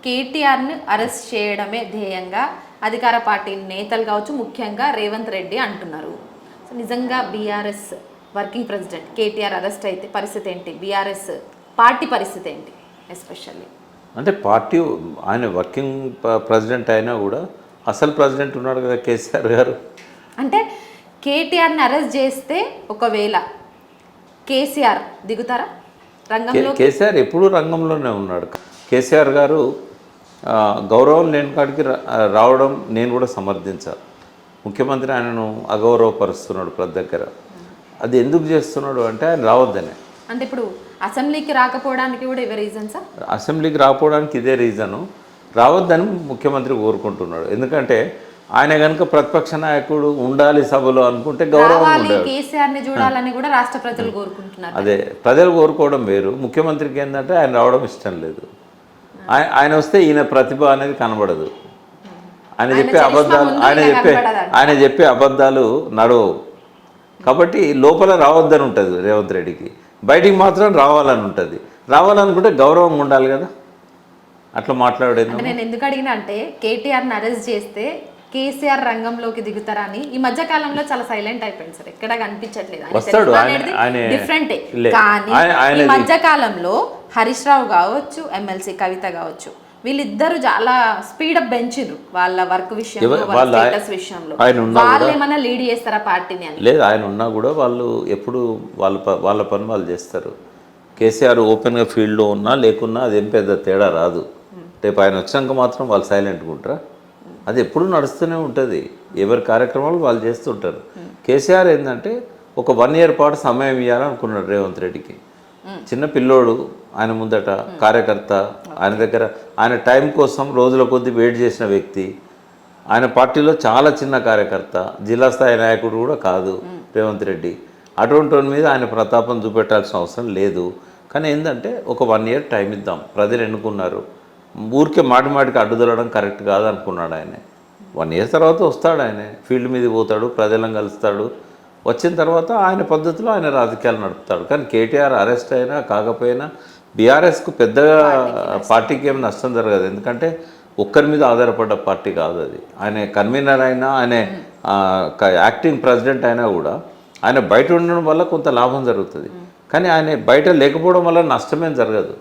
కేటీఆర్ని అరెస్ట్ చేయడమే ధ్యేయంగా అధికార పార్టీ నేతలు కావచ్చు, ముఖ్యంగా రేవంత్ రెడ్డి అంటున్నారు. సో నిజంగా BRS working president KTR arrest అయితే పరిస్థితి ఏంటి? బీఆర్ఎస్ పార్టీ పరిస్థితి ఏంటి? ఎస్పెషల్లీ అంటే పార్టీ ఆయన వర్కింగ్ ప్రెసిడెంట్ అయినా కూడా అసలు ప్రెసిడెంట్ ఉన్నాడు కదా కేసీఆర్ గారు. అంటే కేటీఆర్ని అరెస్ట్ చేస్తే ఒకవేళ కేసీఆర్ దిగుతారా రంగంలో? కేసీఆర్ ఎప్పుడూ రంగంలోనే ఉన్నాడు. కేసీఆర్ గారు గౌరవం లేని కాడికి రావడం నేను కూడా సమర్థించాను. ముఖ్యమంత్రి ఆయనను అగౌరవపరుస్తున్నాడు ప్రతి దగ్గర. అది ఎందుకు చేస్తున్నాడు అంటే ఆయన రావద్దనే. అంటే ఇప్పుడు అసెంబ్లీకి రాకపోవడానికి కూడా ఇవే రీజన్సా? అసెంబ్లీకి రాకపోవడానికి ఇదే రీజను. రావద్దని ముఖ్యమంత్రి కోరుకుంటున్నాడు. ఎందుకంటే ఆయన కనుక ప్రతిపక్ష నాయకుడు ఉండాలి సభలో అనుకుంటే గౌరవం ఉండేది. కేసీఆర్ని చూడాలని కూడా రాష్ట్ర ప్రజలు కోరుకుంటున్నారు. అదే ప్రజలు కోరుకోవడం వేరు. ముఖ్యమంత్రికి ఏంటంటే ఆయన రావడం ఇష్టం లేదు. ఆయన వస్తే ఈయన ప్రతిభ అనేది కనబడదు. ఆయన చెప్పే అబద్ధాలు నడవవు. కాబట్టి లోపల రావద్దని ఉంటుంది రేవంత్ రెడ్డికి, బయటికి మాత్రం రావాలని ఉంటుంది. రావాలనుకుంటే గౌరవం ఉండాలి కదా. అట్లా మాట్లాడేది. నేను ఎందుకు అడిగినా అంటే కేటీఆర్ని అరెస్ట్ చేస్తే కేసీఆర్ రంగంలోకి దిగుతారా అని ఈ మధ్య కాలంలో చాలా సైలెంట్ అయిపోయింది సార్. ఎక్కడ కనిపించట్లేదు. వస్తాడు డిఫరెంటే. కానీ ఈ మధ్య కాలంలో హరీష్ రావు కావచ్చు, ఎమ్మెల్సీ కవిత కావచ్చు, వీళ్ళిద్దరు చాలా స్పీడప్ పెంచారు వాళ్ళ వర్క్ విషయంలో, స్టేటస్ విషయంలో. వాళ్ళు ఏమైనా లీడ్ చేస్తారా పార్టీని అని? లేదు, ఆయన ఉన్నా కూడా వాళ్ళు ఎప్పుడు వాళ్ళ పని వాళ్ళు చేస్తారు. కేసీఆర్ ఓపెన్గా ఫీల్డ్లో ఉన్నా లేకున్నా అదేం పెద్ద తేడా రాదు. రేపు ఆయన వచ్చినాక మాత్రం వాళ్ళు సైలెంట్గా ఉంటారా? అది ఎప్పుడూ నడుస్తూనే ఉంటుంది. ఎవరి కార్యక్రమాలు వాళ్ళు చేస్తుంటారు. కేసీఆర్ ఏంటంటే ఒక 1 year పాటు సమయం ఇవ్వాలనుకున్నాడు రేవంత్ రెడ్డికి. చిన్న పిల్లోడు ఆయన ముందట, కార్యకర్త, ఆయన దగ్గర ఆయన టైం కోసం రోజుల కొద్దీ వెయిట్ చేసిన వ్యక్తి. ఆయన పార్టీలో చాలా చిన్న కార్యకర్త, జిల్లా స్థాయి నాయకుడు కూడా కాదు రేవంత్ రెడ్డి. అటువంటి మీద ఆయన ప్రతాపం చూపెట్టాల్సిన అవసరం లేదు. కానీ ఏంటంటే ఒక 1 year టైం ఇద్దాం, ప్రజలు ఎన్నుకున్నారు. ఊరికే మాటికి అడ్డుదలడం కరెక్ట్ కాదు అనుకున్నాడు ఆయన. 1 year తర్వాత వస్తాడు, ఆయన ఫీల్డ్ మీద పోతాడు, ప్రజలను కలుస్తాడు. వచ్చిన తర్వాత ఆయన పద్ధతిలో ఆయన రాజకీయాలు నడుపుతాడు. కానీ కేటీఆర్ అరెస్ట్ అయినా కాకపోయినా బీఆర్ఎస్కు పెద్దగా పార్టీకి ఏమి నష్టం జరగదు. ఎందుకంటే ఒక్కరి మీద ఆధారపడ్డ పార్టీ కాదు అది. ఆయన కన్వీనర్ అయినా, ఆయన యాక్టింగ్ ప్రెసిడెంట్ అయినా కూడా ఆయన బయట ఉండడం వల్ల కొంత లాభం జరుగుతుంది. కానీ ఆయన బయట లేకపోవడం వల్ల నష్టమేం జరగదు.